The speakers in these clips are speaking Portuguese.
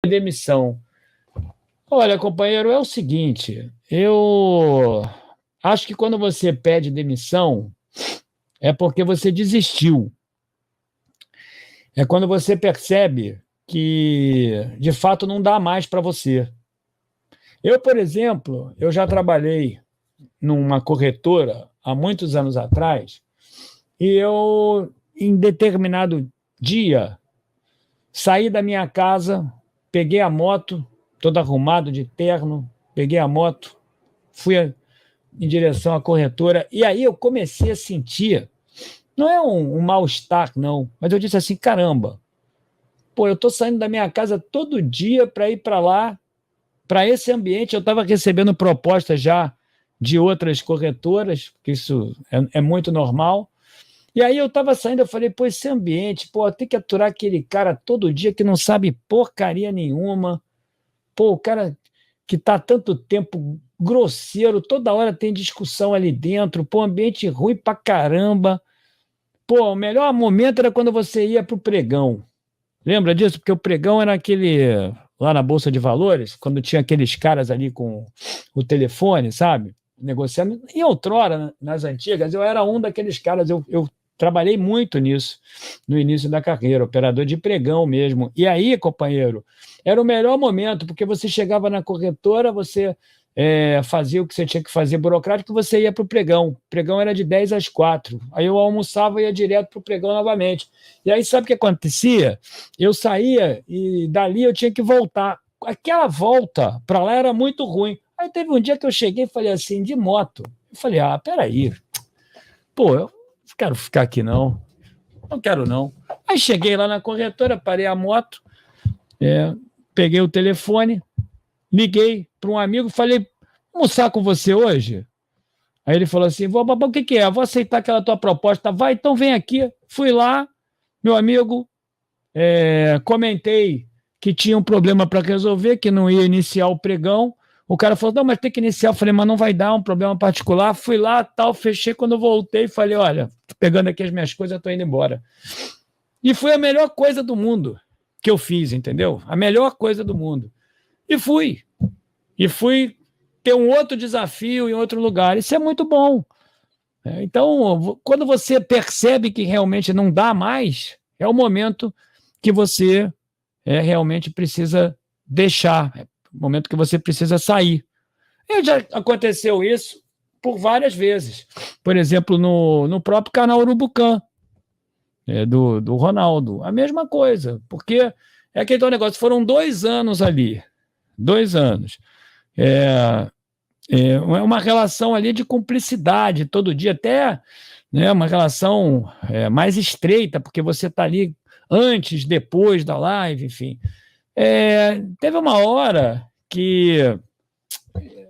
demissão. Olha, companheiro, é o seguinte, eu acho que quando você pede demissão é porque você desistiu. É quando você percebe que de fato não dá mais para você. Eu, por exemplo, eu já trabalhei numa corretora há muitos anos atrás e eu, em determinado dia, saí da minha casa, peguei a moto, todo arrumado de terno, peguei a moto, fui em direção à corretora, e aí eu comecei a sentir, não é um mal-estar, não, mas eu disse assim, caramba, pô, eu estou saindo da minha casa todo dia para ir para lá, para esse ambiente, eu estava recebendo propostas já de outras corretoras, que isso é muito normal, e aí eu estava saindo, eu falei, pô, esse ambiente, pô, tem que aturar aquele cara todo dia que não sabe porcaria nenhuma, pô, o cara que está há tanto tempo grosseiro, toda hora tem discussão ali dentro, pô, ambiente ruim pra caramba. Pô, o melhor momento era quando você ia pro pregão. Lembra disso? Porque o pregão era aquele lá na Bolsa de Valores, quando tinha aqueles caras ali com o telefone, sabe? Negociando. E outrora, nas antigas, eu era um daqueles caras, eu trabalhei muito nisso no início da carreira, operador de pregão mesmo. E aí, companheiro, era o melhor momento, porque você chegava na corretora, você fazia o que você tinha que fazer burocrático, você ia para o pregão. O pregão era de 10 às 4. Aí eu almoçava e ia direto para o pregão novamente. E aí, sabe o que acontecia? Eu saía e dali eu tinha que voltar. Aquela volta para lá era muito ruim. Aí teve um dia que eu cheguei e falei assim, de moto. Eu falei, peraí, pô, eu não quero ficar aqui não. Não quero não. Aí cheguei lá na corretora, parei a moto, peguei o telefone, liguei para um amigo, falei, vou almoçar com você hoje? Aí ele falou assim, o que é? Vou aceitar aquela tua proposta. Vai, então vem aqui. Fui lá, meu amigo, comentei que tinha um problema para resolver, que não ia iniciar o pregão. O cara falou, não, mas tem que iniciar. Eu falei, mas não vai dar, um problema particular. Fui lá, tal, fechei. Quando eu voltei, falei, olha, tô pegando aqui as minhas coisas, tô indo embora. E foi a melhor coisa do mundo que eu fiz, entendeu? A melhor coisa do mundo. E fui. E fui ter um outro desafio em outro lugar. Isso é muito bom. Então, quando você percebe que realmente não dá mais, é o momento que você realmente precisa deixar, é o momento que você precisa sair. E já aconteceu isso por várias vezes. Por exemplo, no próprio canal Urubucã, do Ronaldo. A mesma coisa, porque é aquele negócio, foram 2 anos ali, 2 anos. É uma relação ali de cumplicidade todo dia, até né, uma relação mais estreita, porque você está ali antes, depois da live, enfim. Teve uma hora que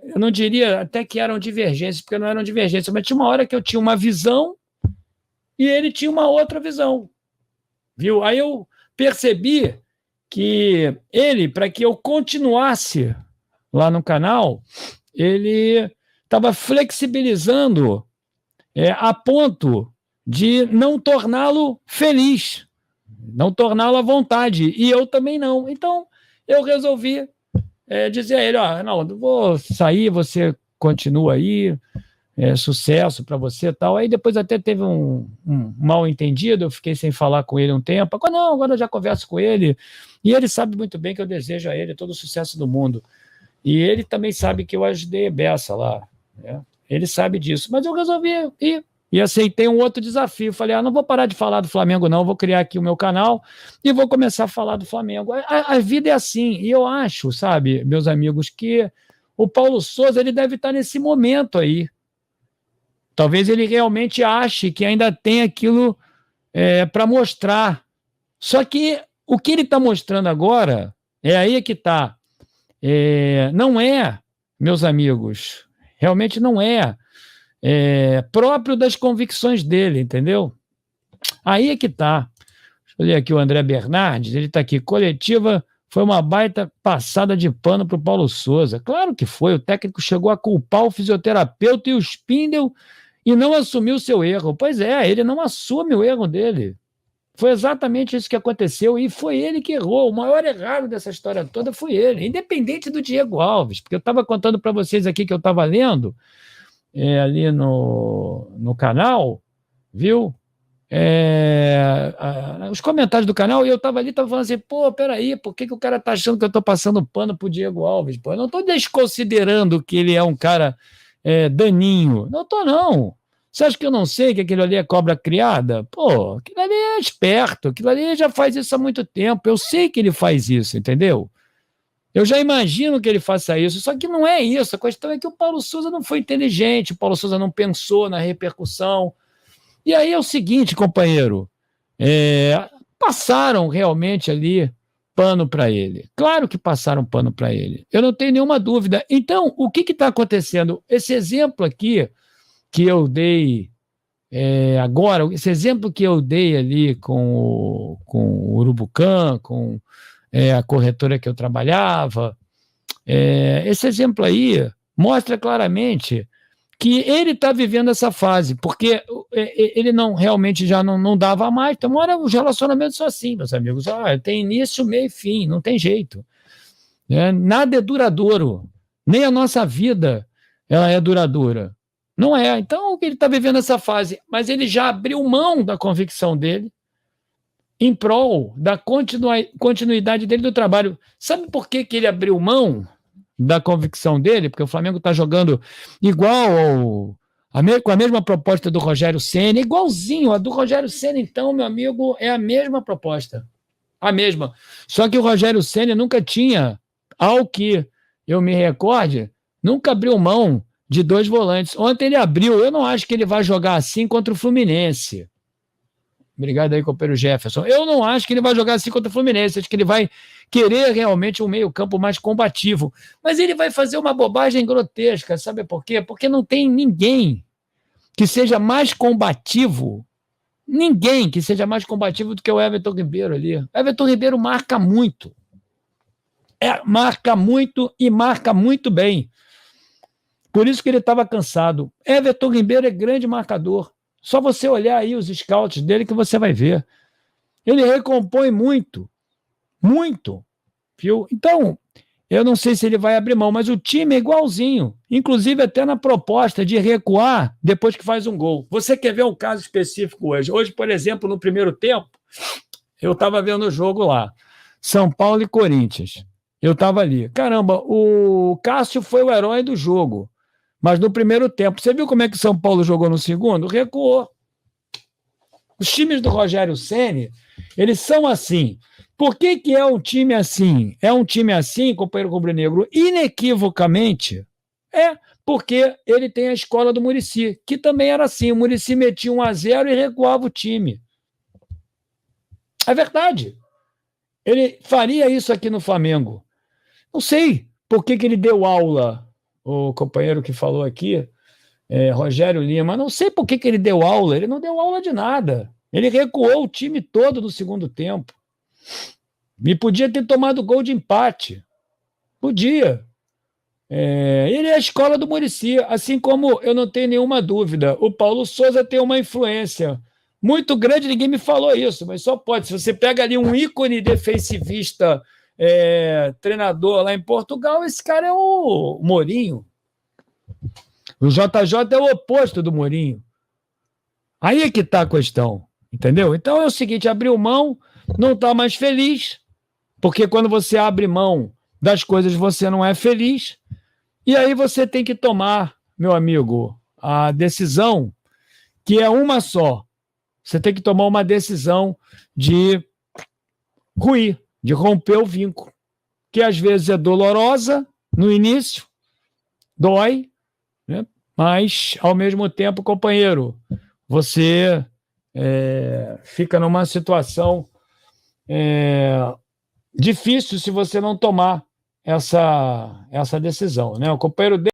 eu não diria até que eram divergências, porque não eram divergências, mas tinha uma hora que eu tinha uma visão e ele tinha uma outra visão, viu? Aí eu percebi que ele, para que eu continuasse lá no canal, ele estava flexibilizando a ponto de não torná-lo feliz, não torná-lo à vontade, e eu também não. Então, eu resolvi dizer a ele, Arnaldo, vou sair, você continua aí, sucesso para você e tal. Aí depois até teve um mal entendido, eu fiquei sem falar com ele um tempo. Agora eu já converso com ele, e ele sabe muito bem que eu desejo a ele todo o sucesso do mundo. E ele também sabe que eu ajudei a beça lá. Né? Ele sabe disso. Mas eu resolvi ir e aceitei um outro desafio. Falei, não vou parar de falar do Flamengo, não. Vou criar aqui o meu canal e vou começar a falar do Flamengo. A vida é assim. E eu acho, sabe, meus amigos, que o Paulo Souza ele deve estar nesse momento aí. Talvez ele realmente ache que ainda tem aquilo para mostrar. Só que o que ele está mostrando agora, aí que está. Não é, meus amigos, realmente não próprio das convicções dele, entendeu? Aí é que tá. Deixa eu ler aqui o André Bernardes, ele está aqui, coletiva foi uma baita passada de pano para o Paulo Souza. Claro que foi, o técnico chegou a culpar o fisioterapeuta e o Spindel e não assumiu o seu erro. Pois ele não assume o erro dele. Foi exatamente isso que aconteceu e foi ele que errou. O maior errado dessa história toda foi ele, independente do Diego Alves, porque eu estava contando para vocês aqui que eu estava lendo ali no canal, viu? Os comentários do canal, e eu estava ali, estava falando assim, pô, peraí, por que o cara está achando que eu estou passando pano pro Diego Alves? Pô, eu não estou desconsiderando que ele é um cara daninho. Não estou, não. Você acha que eu não sei que aquilo ali é cobra criada? Pô, aquilo ali é esperto, aquilo ali já faz isso há muito tempo. Eu sei que ele faz isso, entendeu? Eu já imagino que ele faça isso, só que não é isso. A questão é que o Paulo Souza não foi inteligente, o Paulo Souza não pensou na repercussão. E aí é o seguinte, companheiro, passaram realmente ali pano para ele. Claro que passaram pano para ele. Eu não tenho nenhuma dúvida. Então, o que está acontecendo? Esse exemplo aqui que eu dei agora, esse exemplo que eu dei ali com o Urubucã, com a corretora que eu trabalhava, esse exemplo aí mostra claramente que ele está vivendo essa fase, porque ele não realmente já não dava mais. Então, uma hora os relacionamentos são assim, meus amigos. Tem início, meio e fim, não tem jeito. Nada é duradouro. Nem a nossa vida ela é duradoura. Não é. Então, ele está vivendo essa fase, mas ele já abriu mão da convicção dele em prol da continuidade dele do trabalho. Sabe por que ele abriu mão da convicção dele? Porque o Flamengo está jogando igual com a mesma proposta do Rogério Ceni, igualzinho. A do Rogério Ceni, então, meu amigo, é a mesma proposta. A mesma. Só que o Rogério Ceni nunca tinha, ao que eu me recorde, nunca abriu mão de 2 volantes. Ontem ele abriu. Eu não acho que ele vai jogar assim contra o Fluminense. Obrigado aí, companheiro Jefferson. Eu não acho que ele vai jogar assim contra o Fluminense. Acho que ele vai querer realmente um meio-campo mais combativo. Mas ele vai fazer uma bobagem grotesca. Sabe por quê? Porque não tem ninguém que seja mais combativo. Ninguém que seja mais combativo do que o Everton Ribeiro ali. O Everton Ribeiro marca muito. Marca muito e marca muito bem. Por isso que ele estava cansado. Everton Ribeiro é grande marcador. Só você olhar aí os scouts dele que você vai ver. Ele recompõe muito. Muito. Viu? Então, eu não sei se ele vai abrir mão, mas o time é igualzinho. Inclusive até na proposta de recuar depois que faz um gol. Você quer ver um caso específico hoje? Hoje, por exemplo, no primeiro tempo, eu estava vendo o jogo lá. São Paulo e Corinthians. Eu estava ali. Caramba, o Cássio foi o herói do jogo. Mas no primeiro tempo, você viu como é que o São Paulo jogou no segundo? Recuou. Os times do Rogério Ceni, eles são assim. Por que é um time assim? É um time assim, companheiro rubro-negro, inequivocamente, porque ele tem a escola do Muricy, que também era assim. O Muricy metia 1-0 e recuava o time. É verdade. Ele faria isso aqui no Flamengo. Não sei por que ele deu aula, o companheiro que falou aqui, Rogério Lima, não sei por que ele deu aula. Ele não deu aula de nada. Ele recuou o time todo no segundo tempo. E podia ter tomado gol de empate. Podia. Ele é a escola do Muricy, assim como eu não tenho nenhuma dúvida. O Paulo Souza tem uma influência muito grande, ninguém me falou isso, mas só pode. Se você pega ali um ícone defensivista, treinador lá em Portugal, esse cara é o Mourinho. O JJ é o oposto do Mourinho. Aí é que está a questão, entendeu? Então é o seguinte, abriu mão, não está mais feliz, porque quando você abre mão das coisas você não é feliz, e aí você tem que tomar, meu amigo, a decisão que é uma só. Você tem que tomar uma decisão de ruir, de romper o vínculo, que às vezes é dolorosa no início, dói, né? Mas, ao mesmo tempo, companheiro, você fica numa situação difícil se você não tomar essa decisão, né? O companheiro